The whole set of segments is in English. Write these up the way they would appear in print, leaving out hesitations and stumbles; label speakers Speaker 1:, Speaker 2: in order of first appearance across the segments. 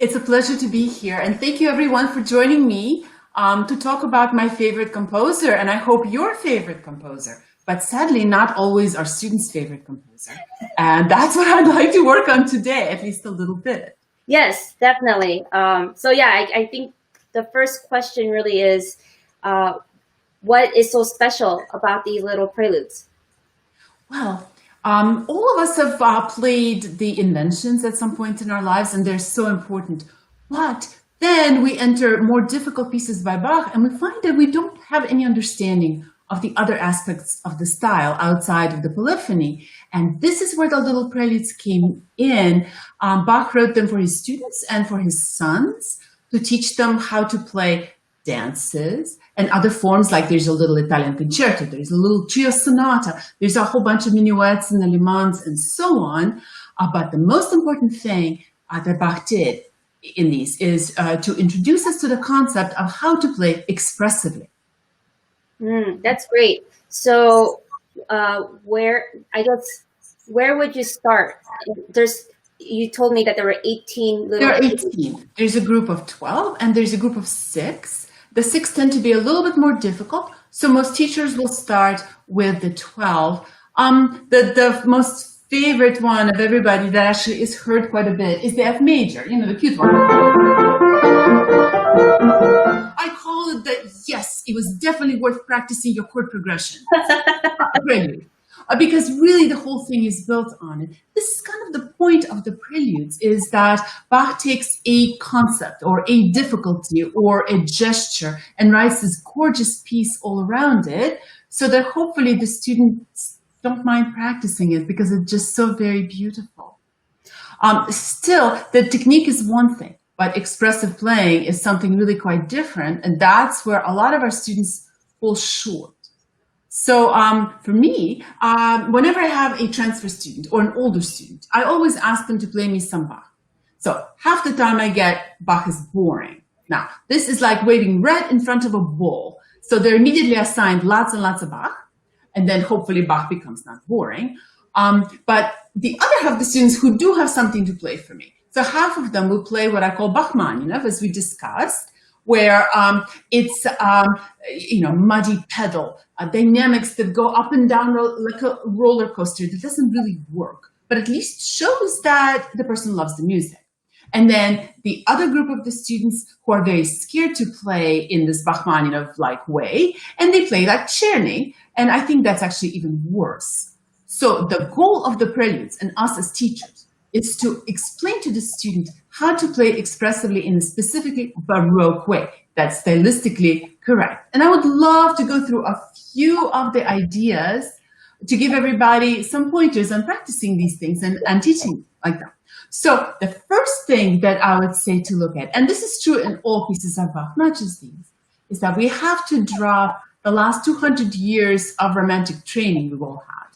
Speaker 1: It's a pleasure to be here, and thank you everyone for joining me to talk about my favorite composer, and I hope your favorite composer, but sadly not always our students' favorite composer. And that's what I'd like to work on today, at least a little bit.
Speaker 2: Yes, definitely. I think the first question really is, what is so special about the Little Preludes?
Speaker 1: Well, all of us have played the Inventions at some point in our lives, and they're so important. But then we enter more difficult pieces by Bach, and we find that we don't have any understanding of the other aspects of the style outside of the polyphony. And this is where the Little Preludes came in. Bach wrote them for his students and for his sons to teach them how to play dances and other forms, like there's a little Italian concerto, there's a little trio sonata, there's a whole bunch of minuets and allemands and so on. But the most important thing that Bach did in these is to introduce us to the concept of how to play expressively.
Speaker 2: That's great. So where would you start? You told me that there were 18 little...
Speaker 1: There are 18. There's a group of 12 and there's a group of 6. The 6 tend to be a little bit more difficult, so most teachers will start with the 12. The most favorite one of everybody that actually is heard quite a bit is the F major, the cute one. I call it that, yes, it was definitely worth practicing your chord progression. Prelude. Because really the whole thing is built on it. This is kind of the point of the preludes, is that Bach takes a concept or a difficulty or a gesture and writes this gorgeous piece all around it, so that hopefully the students don't mind practicing it because it's just so very beautiful. Still, the technique is one thing, but expressive playing is something really quite different, and that's where a lot of our students fall short. So for me, whenever I have a transfer student or an older student, I always ask them to play me some Bach. So half the time I get Bach is boring. Now, this is like waving red in front of a bull. So they're immediately assigned lots and lots of Bach, and then hopefully Bach becomes not boring. But the other half of the students who do have something to play for me, so half of them will play what I call Bachmaninov, as we discussed, where it's muddy pedal, dynamics that go up and down like a roller coaster that doesn't really work, but at least shows that the person loves the music. And then the other group of the students who are very scared to play in this Bachmaninov-like way, and they play like Czerny, and I think that's actually even worse. So the goal of the preludes and us as teachers is to explain to the student how to play expressively in a specifically Baroque way that's stylistically correct. And I would love to go through a few of the ideas to give everybody some pointers on practicing these things and teaching like that. So the first thing that I would say to look at, and this is true in all pieces of Bach, not just these, is that we have to drop the last 200 years of romantic training we've all had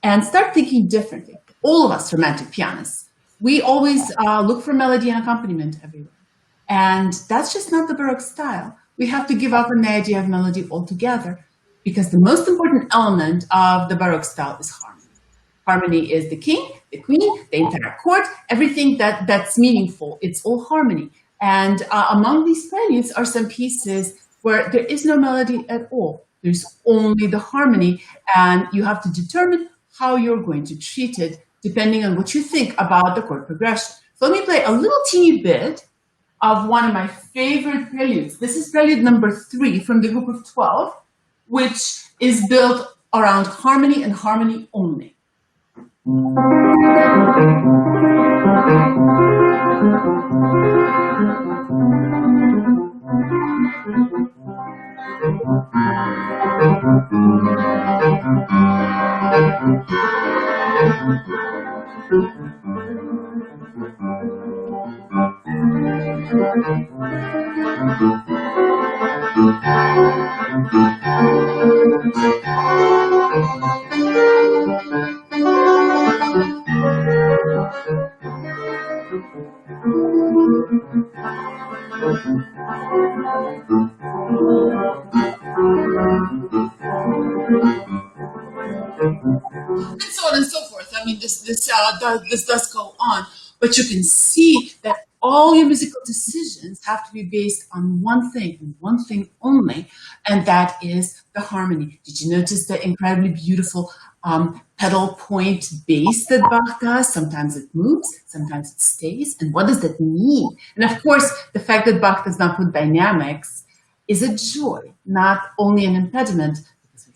Speaker 1: and start thinking differently. All of us romantic pianists, we always look for melody and accompaniment everywhere. And that's just not the Baroque style. We have to give up on the idea of melody altogether, because the most important element of the Baroque style is harmony. Harmony is the king, the queen, the entire court, everything that's meaningful. It's all harmony. And among these preludes are some pieces where there is no melody at all. There's only the harmony, and you have to determine how you're going to treat it depending on what you think about the chord progression. So let me play a little teeny bit of one of my favorite preludes. This is prelude number 3 from the group of 12, which is built around harmony and harmony only. And so on and so forth. I mean, this does go on, but you can see that all your musical decisions have to be based on one thing and one thing only, and that is the harmony. Did you notice the incredibly beautiful pedal point bass that Bach does? Sometimes it moves, sometimes it stays. And what does that mean? And of course, the fact that Bach does not put dynamics is a joy, not only an impediment, because we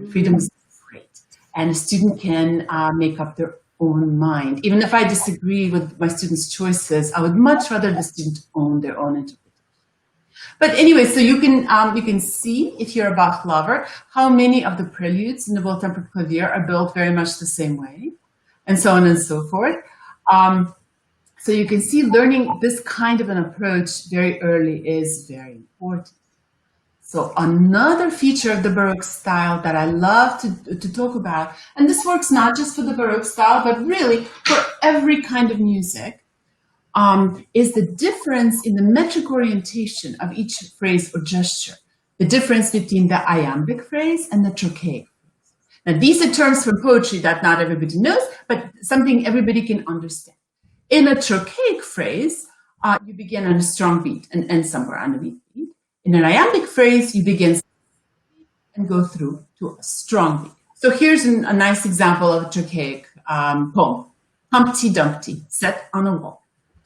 Speaker 1: have freedom. Freedom is great. And a student can make up their own mind. Even if I disagree with my students' choices, I would much rather the student own their own interpretation. But anyway, so you can see, if you're a Bach lover, how many of the preludes in the Well-Tempered Clavier are built very much the same way, and so on and so forth. So you can see learning this kind of an approach very early is very important. So another feature of the Baroque style that I love to talk about, and this works not just for the Baroque style, but really for every kind of music, is the difference in the metric orientation of each phrase or gesture, the difference between the iambic phrase and the trochaic phrase. Now, these are terms from poetry that not everybody knows, but something everybody can understand. In a trochaic phrase, you begin on a strong beat and end somewhere on a weak beat. In an iambic phrase, you begin and go through to a strong beat. So here's a nice example of a trochaic poem. Humpty Dumpty sat on a wall.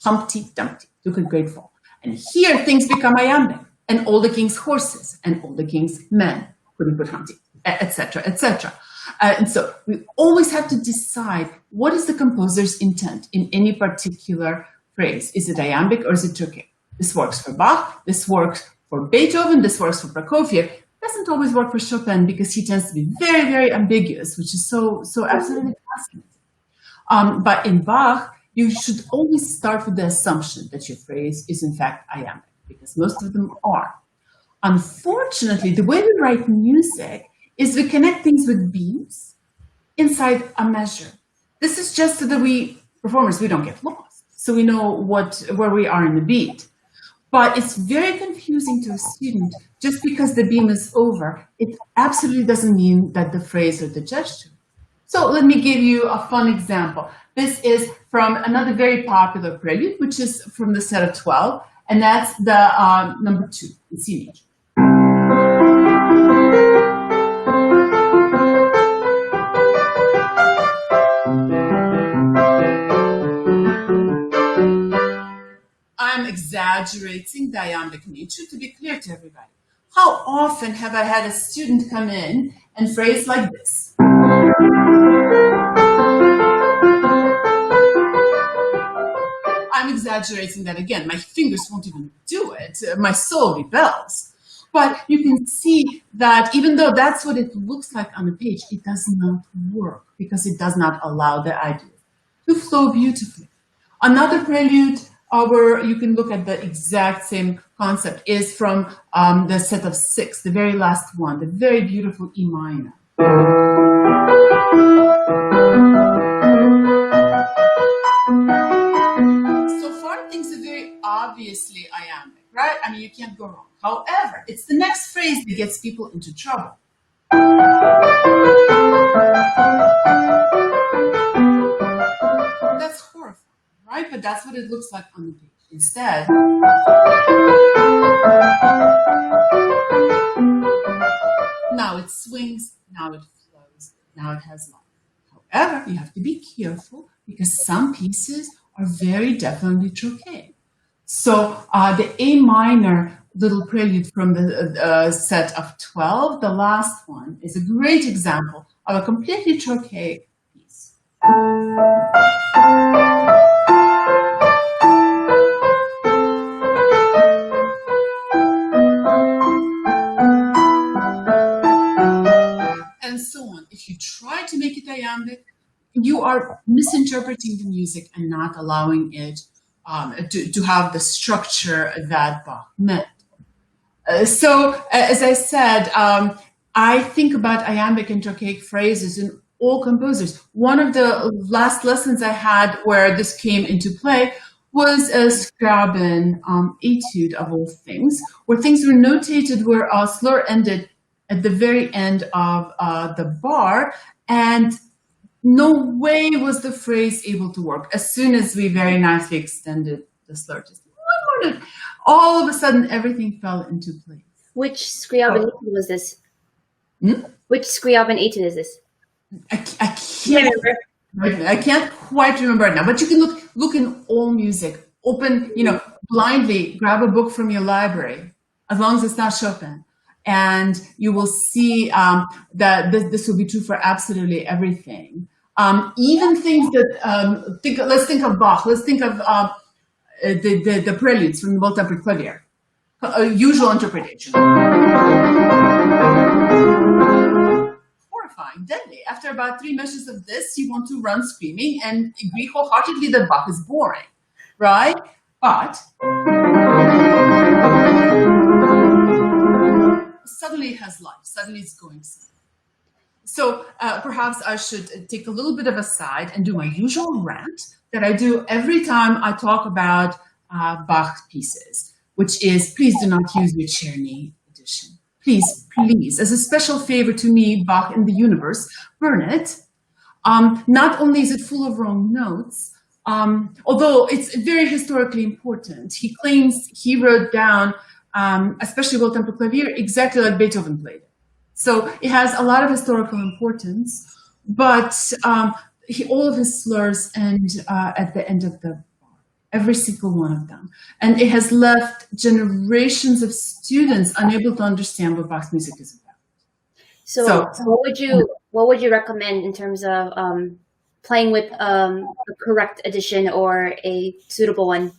Speaker 1: Humpty Dumpty took a great fall. And here things become iambic. And all the king's horses and all the king's men couldn't put Humpty, etc., etc. And so we always have to decide what is the composer's intent in any particular phrase. Is it iambic or is it trochaic? This works for Bach, this works for Beethoven, this works for Prokofiev. It doesn't always work for Chopin because he tends to be very, very ambiguous, which is so absolutely fascinating. But in Bach, you should always start with the assumption that your phrase is in fact iambic, because most of them are. Unfortunately, the way we write music is we connect things with beats inside a measure. This is just so that we performers, we don't get lost. So we know where we are in the beat. But it's very confusing to a student. Just because the beam is over, it absolutely doesn't mean that the phrase or the gesture. So let me give you a fun example. This is from another very popular prelude, which is from the set of 12, and that's the number 2 in C major. I'm exaggerating the iambic nature to be clear to everybody. How often have I had a student come in and phrase like this? I'm exaggerating that again. My fingers won't even do it. My soul rebels. But you can see that even though that's what it looks like on the page, it does not work because it does not allow the idea to flow beautifully. Another prelude where you can look at the exact same concept is from the set of 6, the very last one, the very beautiful E minor. So far, things are very obviously iambic, right? I mean, you can't go wrong. However, it's the next phrase that gets people into trouble. That's horrifying, right? But that's what it looks like on the page. Instead, now it swings, now it flows, now it has life. However, you have to be careful because some pieces are very definitely trochaic. So the A minor Little Prelude from the set of 12, the last one, is a great example of a completely trochaic piece. And so on. If you try to make it iambic, you are misinterpreting the music and not allowing it to have the structure that Bach meant. So, as I said, I think about iambic and trochaic phrases in all composers. One of the last lessons I had where this came into play was a Scriabin etude of all things, where things were notated where a slur ended at the very end of the bar, and no way was the phrase able to work. As soon as we very nicely extended the slur, just one more, all of a sudden everything fell into place.
Speaker 2: Which Scriabin-18 was this?
Speaker 1: Hmm?
Speaker 2: Which Scriabin-18 is this?
Speaker 1: I can't remember. I can't quite remember it now, but you can look in all music. Open, blindly grab a book from your library, as long as it's not Chopin, and you will see that this will be true for absolutely everything. Even things that let's think of Bach. Let's think of the preludes from the Well Tempered Clavier. Usual interpretation. Horrifying, deadly. After about 3 measures of this, you want to run screaming and agree wholeheartedly that Bach is boring, right? But suddenly it has life. Suddenly it's going somewhere. So perhaps I should take a little bit of a side and do my usual rant that I do every time I talk about Bach pieces, which is, please do not use your Czerny edition. Please, please, as a special favor to me, Bach in the universe, burn it. Not only is it full of wrong notes, although it's very historically important. He claims he wrote down, especially Well Tempered Clavier, exactly like Beethoven played it. So it has a lot of historical importance, but all of his slurs end at the end of the bar, every single one of them. And it has left generations of students unable to understand what Bach's music is about.
Speaker 2: So what would you recommend in terms of playing with a correct edition or a suitable one?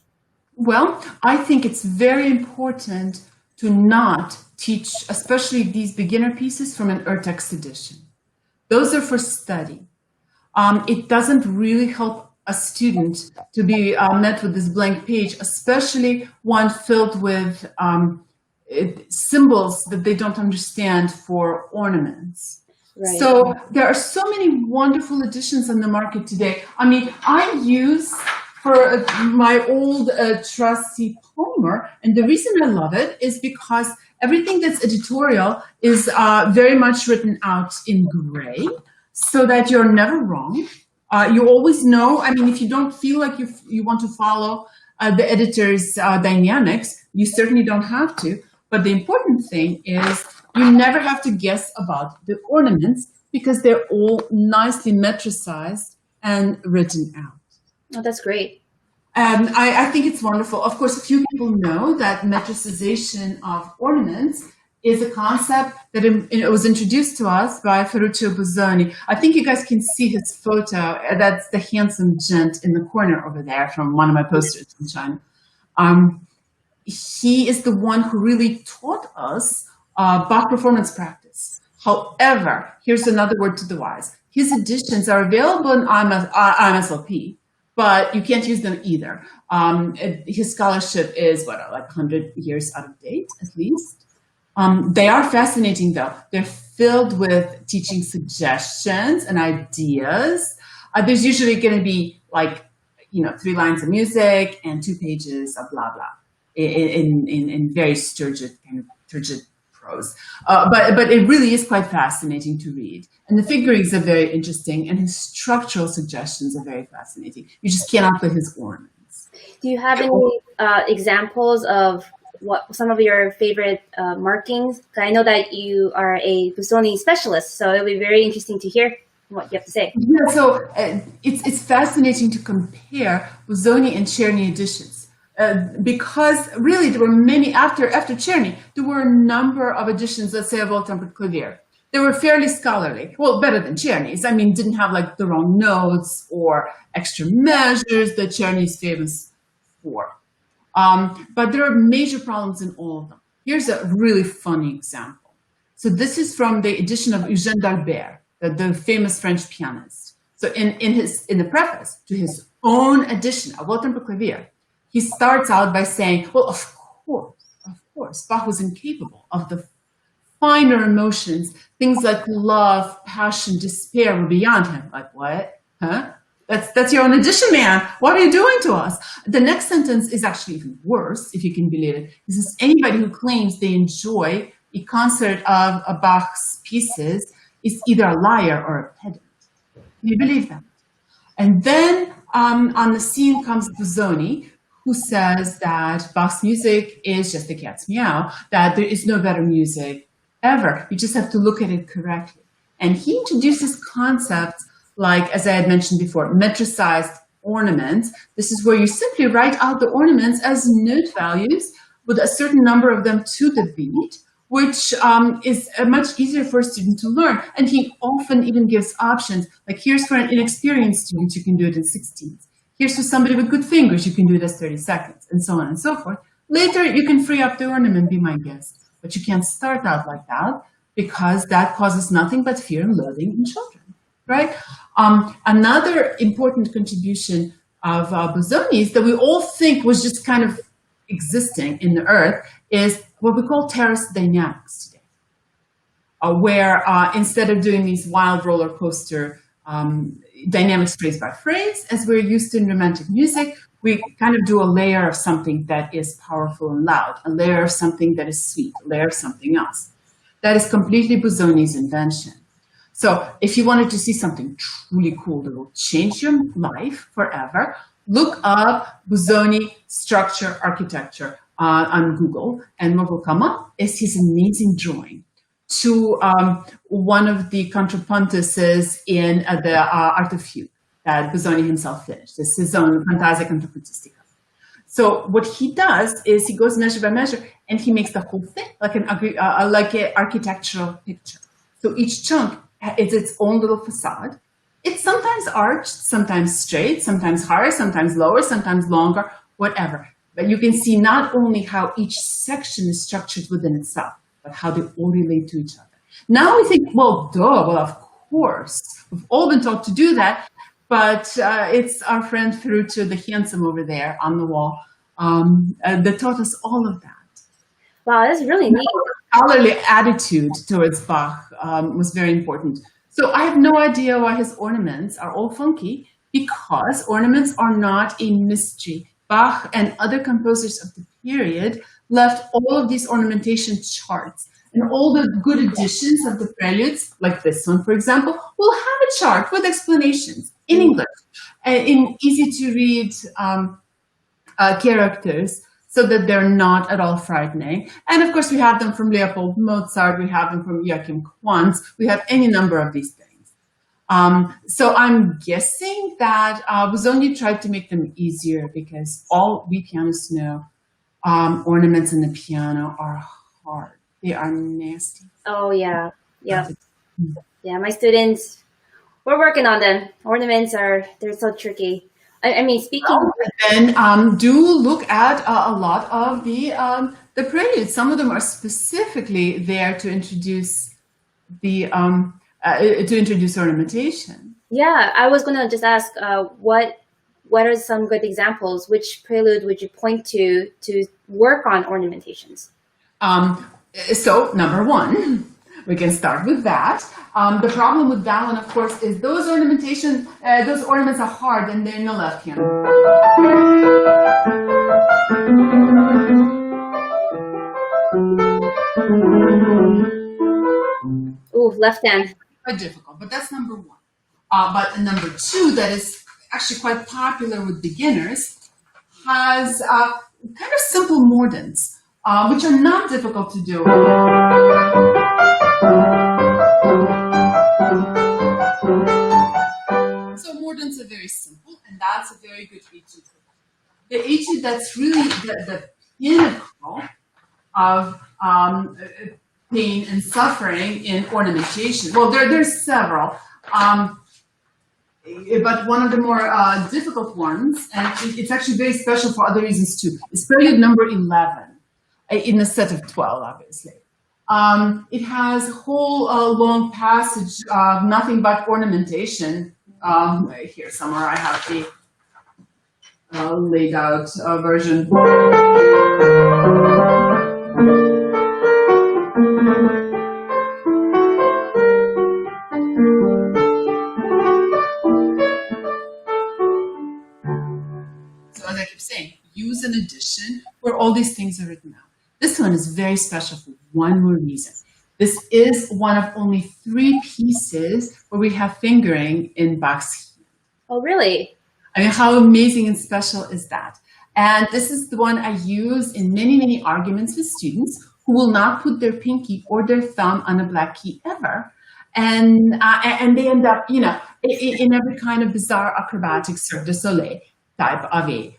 Speaker 1: Well, I think it's very important to not teach, especially these beginner pieces, from an text edition. Those are for study. It doesn't really help a student to be met with this blank page, especially one filled with symbols that they don't understand for ornaments. Right. So there are so many wonderful editions on the market today. I mean, I use for my old trusty Palmer, and the reason I love it is because everything that's editorial is very much written out in gray, so that you're never wrong. You always know. I mean, if you don't feel like you want to follow the editor's dynamics, you certainly don't have to. But the important thing is you never have to guess about the ornaments because they're all nicely metricized and written out.
Speaker 2: Oh, that's great.
Speaker 1: I think it's wonderful. Of course, a few people know that metricization of ornaments is a concept that it was introduced to us by Ferruccio Busoni. I think you guys can see his photo. That's the handsome gent in the corner over there from one of my posters in China. He is the one who really taught us Bach performance practice. However, here's another word to the wise. His editions are available in IMSLP, but you can't use them either. His scholarship is, like 100 years out of date, at least. They are fascinating, though. They're filled with teaching suggestions and ideas. There's usually going to be 3 lines of music and 2 pages of blah, blah in very turgid prose. But it really is quite fascinating to read. And the figurines are very interesting, and his structural suggestions are very fascinating. You just cannot play his ornaments.
Speaker 2: Do you have any examples of what some of your favorite markings? I know that you are a Busoni specialist, so it'll be very interesting to hear what you have to say.
Speaker 1: Yeah, so it's fascinating to compare Busoni and Czerny editions. Because really there were many, after Czerny, there were a number of editions, let's say, of Well Tempered Clavier. They were fairly scholarly, well, better than Czerny's. I mean, didn't have the wrong notes or extra measures that Czerny's famous for. But there are major problems in all of them. Here's a really funny example. So this is from the edition of Eugène d'Albert, the famous French pianist. So in the preface to his own edition of Well Tempered Clavier, he starts out by saying, well, of course, Bach was incapable of the finer emotions. Things like love, passion, despair were beyond him. Like, what? Huh? That's your own edition, man. What are you doing to us? The next sentence is actually even worse, if you can believe it. This is anybody who claims they enjoy a concert of Bach's pieces is either a liar or a pedant. Can you believe that? And then on the scene comes Busoni, who says that Bach's music is just a cat's meow, that there is no better music ever. You just have to look at it correctly. And he introduces concepts like, as I had mentioned before, metricized ornaments. This is where you simply write out the ornaments as note values with a certain number of them to the beat, which is much easier for a student to learn. And he often even gives options, like here's for an inexperienced student, you can do it in 16ths. Here's for somebody with good fingers, you can do it as 30 seconds, and so on and so forth. Later, you can free up the ornament, be my guest. But you can't start out like that, because that causes nothing but fear and loathing in children, right? Another important contribution of Busoni is that we all think was just kind of existing in the earth is what we call terrace dynamics today, where instead of doing these wild roller coaster dynamics phrase by phrase, as we're used to in romantic music, we kind of do a layer of something that is powerful and loud, a layer of something that is sweet, a layer of something else. That is completely Busoni's invention. So if you wanted to see something truly cool that will change your life forever, look up Busoni structure architecture on Google, and what will come up is his amazing drawing to one of the contrapuntuses in the Art of Fugue that Busoni himself finished. This is his own Fantasia Contrapuntistica. So what he does is he goes measure by measure, and he makes the whole thing like an architectural picture. So each chunk is its own little facade. It's sometimes arched, sometimes straight, sometimes higher, sometimes lower, sometimes longer, whatever. But you can see not only how each section is structured within itself, but how they all relate to each other. Now we think, well, duh, well, of course. We've all been taught to do that, but it's our friend Ferruccio the Handsome over there on the wall that taught us all of that.
Speaker 2: Wow, that's really neat.
Speaker 1: Scholarly attitude towards Bach was very important. So I have no idea why his ornaments are all funky, because ornaments are not a mystery. Bach and other composers of the period left all of these ornamentation charts, and all the good editions of the preludes, like this one, for example, will have a chart with explanations in English, in easy to read characters, so that they're not at all frightening. And of course, we have them from Leopold Mozart, we have them from Joachim Quantz, we have any number of these things. So I'm guessing that Busoni tried to make them easier, because all we pianists know, ornaments in the piano are hard. They are nasty.
Speaker 2: Oh, yeah. Yeah. Yeah, my students, we're working on them. Ornaments they're so tricky. I mean, speaking.
Speaker 1: Then do look at a lot of the preludes. Some of them are specifically there to introduce the ornamentation.
Speaker 2: Yeah, I was gonna just ask, what are some good examples? Which prelude would you point to work on ornamentations?
Speaker 1: So number one, we can start with that. The problem with that one, of course, is those ornaments are hard, and they're in the left hand.
Speaker 2: Ooh, left hand.
Speaker 1: Quite difficult, but that's number one. But number two, that is actually quite popular with beginners, has kind of simple mordents, which are not difficult to do. So mordents are very simple, and that's a very good etude. The etude that's really the pinnacle of pain and suffering in ornamentation. Well, there's several, but one of the more difficult ones, and it's actually very special for other reasons too, is prelude number 11 in a set of 12, obviously. It has a whole long passage of nothing but ornamentation. Here somewhere I have the laid out version. So as I keep saying, use an edition where all these things are written out. This one is very special for one more reason. This is one of only 3 pieces where we have fingering in Bach's.
Speaker 2: Oh, really?
Speaker 1: I mean, how amazing and special is that? And this is the one I use in many, many arguments with students who will not put their pinky or their thumb on a black key ever. And they end up, you know, in every kind of bizarre acrobatic Cirque du Soleil type of a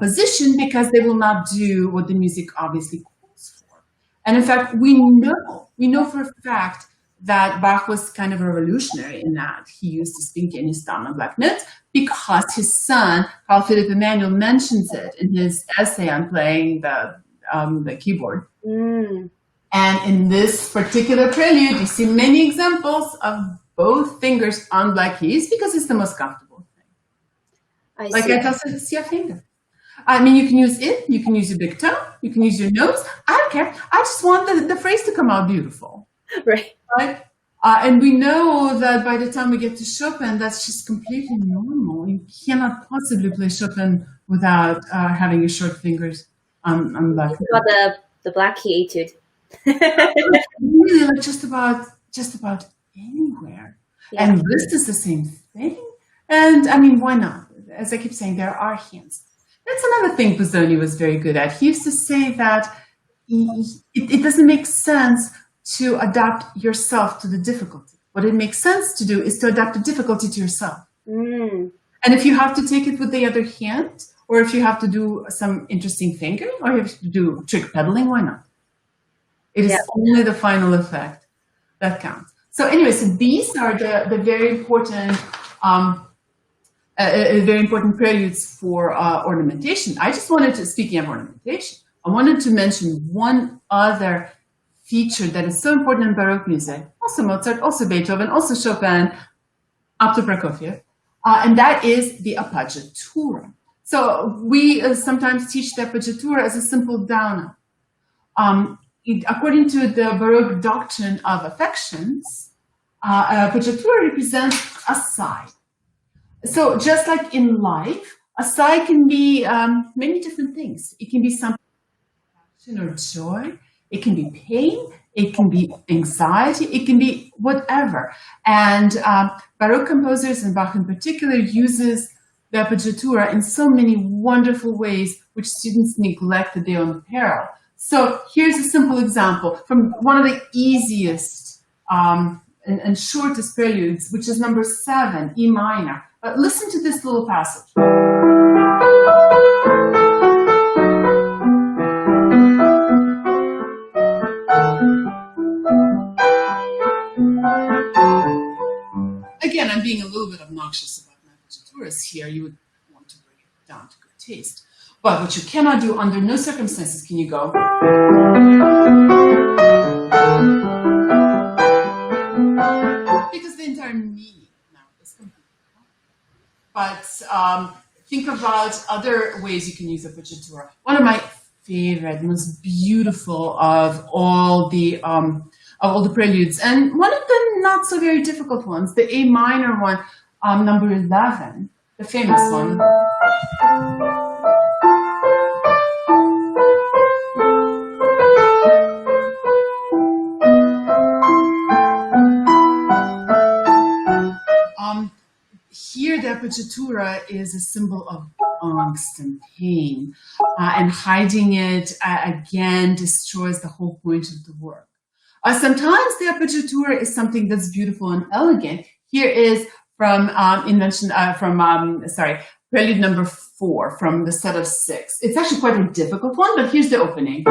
Speaker 1: position, because they will not do what the music obviously calls for. And in fact, we know for a fact that Bach was kind of revolutionary in that he used his pinky and his thumb on black notes, because his son, Carl Philipp Emanuel, mentions it in his essay on playing the keyboard. And in this particular prelude, you see many examples of both fingers on black keys, because it's the most comfortable thing. I tell you, it's your finger. I mean, you can use it, you can use your big toe, you can use your nose. I don't care. I just want the phrase to come out beautiful.
Speaker 2: Right.
Speaker 1: Right? And we know that by the time we get to Chopin, that's just completely normal. You cannot possibly play Chopin without having your short fingers on black.
Speaker 2: About the black key etude.
Speaker 1: Really, like just about anywhere. Yeah. And Liszt is the same thing. And I mean, why not? As I keep saying, there are hints. That's another thing Busoni was very good at. He used to say that it doesn't make sense to adapt yourself to the difficulty. What it makes sense to do is to adapt the difficulty to yourself. And if you have to take it with the other hand, or if you have to do some interesting fingering, or you have to do trick pedaling, why not? It is only the final effect that counts. So anyway, so these are the very important preludes for ornamentation. I just wanted to, speaking of ornamentation, I wanted to mention one other feature that is so important in Baroque music, also Mozart, also Beethoven, also Chopin, up to Prokofiev, and that is the appoggiatura. So we sometimes teach the appoggiatura as a simple down up. According to the Baroque doctrine of affections, appoggiatura represents a sigh. So just like in life, a sigh can be many different things. It can be something or joy. It can be pain, it can be anxiety, it can be whatever. And Baroque composers, and Bach in particular, uses the appoggiatura in so many wonderful ways, which students neglect the day on the peril. So here's a simple example from one of the easiest and shortest preludes, which is number 7, E minor. Listen to this little passage. Again, I'm being a little bit obnoxious about my appoggiaturas here. You would want to bring it down to good taste. But what you cannot do, under no circumstances can you go. Because the entire meaning now is completely wrong. But think about other ways you can use appoggiatura. One of my favorite, most beautiful of all the preludes, and one of the not so very difficult ones, the A minor one, number 11, the famous one. Here, the appoggiatura is a symbol of angst and pain, and hiding it again destroys the whole point of the work. Sometimes the appoggiatura is something that's beautiful and elegant. Here is from Prelude number 4 from the set of 6. It's actually quite a difficult one, but here's the opening.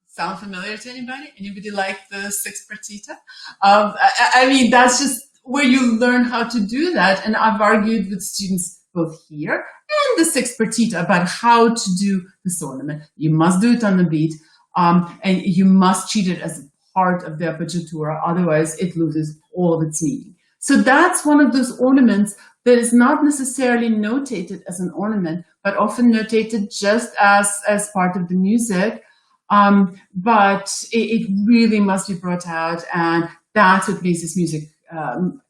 Speaker 1: Sound familiar to anybody? Anybody like the 6th partita? I mean, that's just where you learn how to do that. And I've argued with students both here and the 6th partita about how to do this ornament. You must do it on the beat, and you must treat it as a part of the appoggiatura, otherwise it loses all of its meaning. So that's one of those ornaments that is not necessarily notated as an ornament, but often notated just as part of the music. But it really must be brought out, and that's what makes this music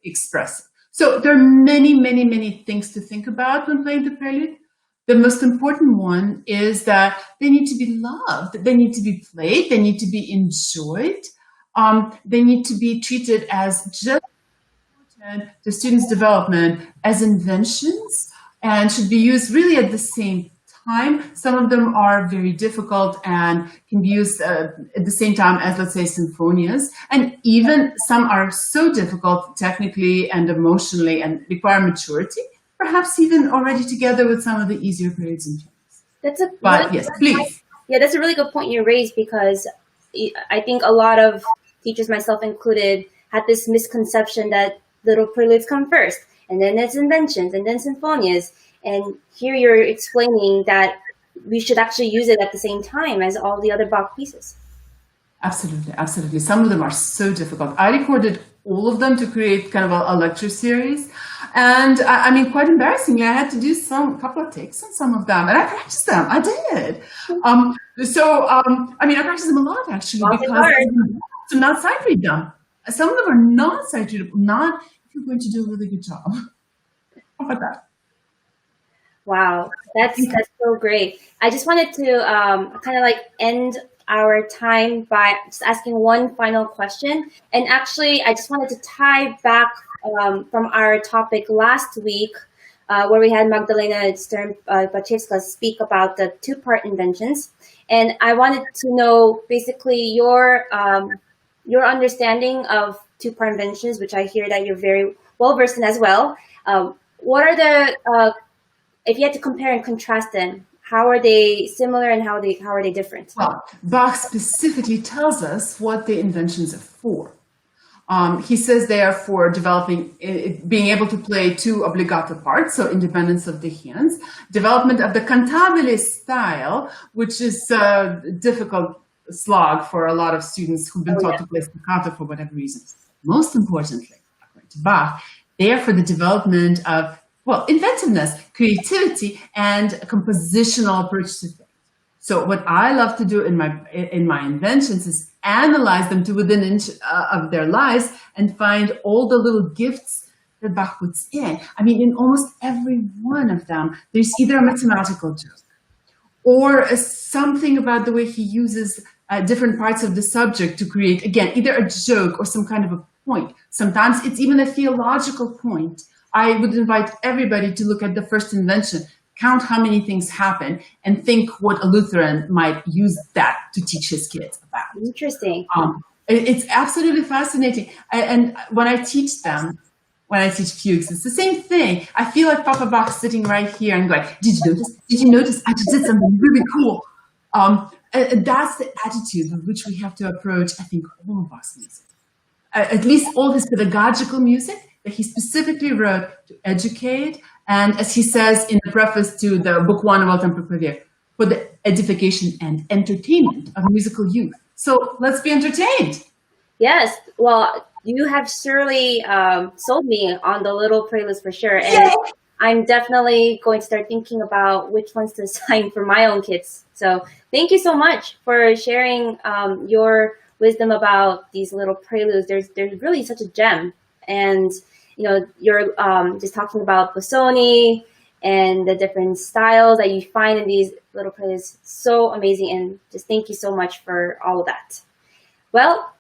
Speaker 1: expressive. So there are many, many, many things to think about when playing the prelude. The most important one is that they need to be loved, they need to be played, they need to be enjoyed, they need to be treated as just important to students' development as inventions and should be used really at the same time. Some of them are very difficult and can be used at the same time as, let's say, sinfonias. And even some are so difficult technically and emotionally and require maturity, perhaps even already together with some of the easier periods and terms.
Speaker 2: That's a
Speaker 1: But
Speaker 2: really
Speaker 1: yes, please.
Speaker 2: Yeah, that's a really good point you raised, because I think a lot of teachers, myself included, had this misconception that Little Preludes come first, and then it's Inventions, and then Sinfonias. And here you're explaining that we should actually use it at the same time as all the other Bach pieces.
Speaker 1: Absolutely, absolutely. Some of them are so difficult. I recorded all of them to create kind of a lecture series. And I mean, quite embarrassingly, I had to do a couple of takes on some of them, and I practiced them. I did. I mean, I practiced them a lot actually because to not sight read them. Some of them are not sight readable, not if you're going to do a really good job. How about that?
Speaker 2: Wow, that's so great. I just wanted to kind of like end our time by just asking one final question. And actually, I just wanted to tie back from our topic last week, where we had Magdalena Stern-Bachevska speak about the two-part inventions. And I wanted to know basically your understanding of two-part inventions, which I hear that you're very well versed in as well. What are the if you had to compare and contrast them, how are they similar and how are they different?
Speaker 1: Well, Bach specifically tells us what the inventions are for. He says they are for developing, being able to play two obbligato parts, so independence of the hands, development of the cantabile style, which is a difficult slog for a lot of students who've been taught to play staccato for whatever reason. Most importantly, according to Bach, they are for the development of inventiveness, creativity, and a compositional approach to things. So what I love to do in my inventions is analyze them to within an inch of their lives and find all the little gifts that Bach puts in. I mean, in almost every one of them, there's either a mathematical joke or something about the way he uses different parts of the subject to create, again, either a joke or some kind of a point. Sometimes it's even a theological point. I would invite everybody to look at the first invention, count how many things happen, and think what a Lutheran might use that to teach his kids about.
Speaker 2: Interesting.
Speaker 1: It's absolutely fascinating. And when I teach them, when I teach fugues, it's the same thing. I feel like Papa Bach sitting right here and going, did you notice? Did you notice? I just did something really cool. And that's the attitude with which we have to approach, I think, all of Bach's music. At least all his pedagogical music that he specifically wrote to educate, and as he says in the preface to the book one about Tempo Clavier, for the edification and entertainment of musical youth. So let's be entertained.
Speaker 2: Yes, well, you have surely sold me on the Little Preludes for sure, and I'm definitely going to start thinking about which ones to assign for my own kids. So thank you so much for sharing your wisdom about these Little Preludes. There's really such a gem, and you're just talking about Busoni and the different styles that you find in these Little Preludes. So amazing, and just thank you so much for all of that. Well,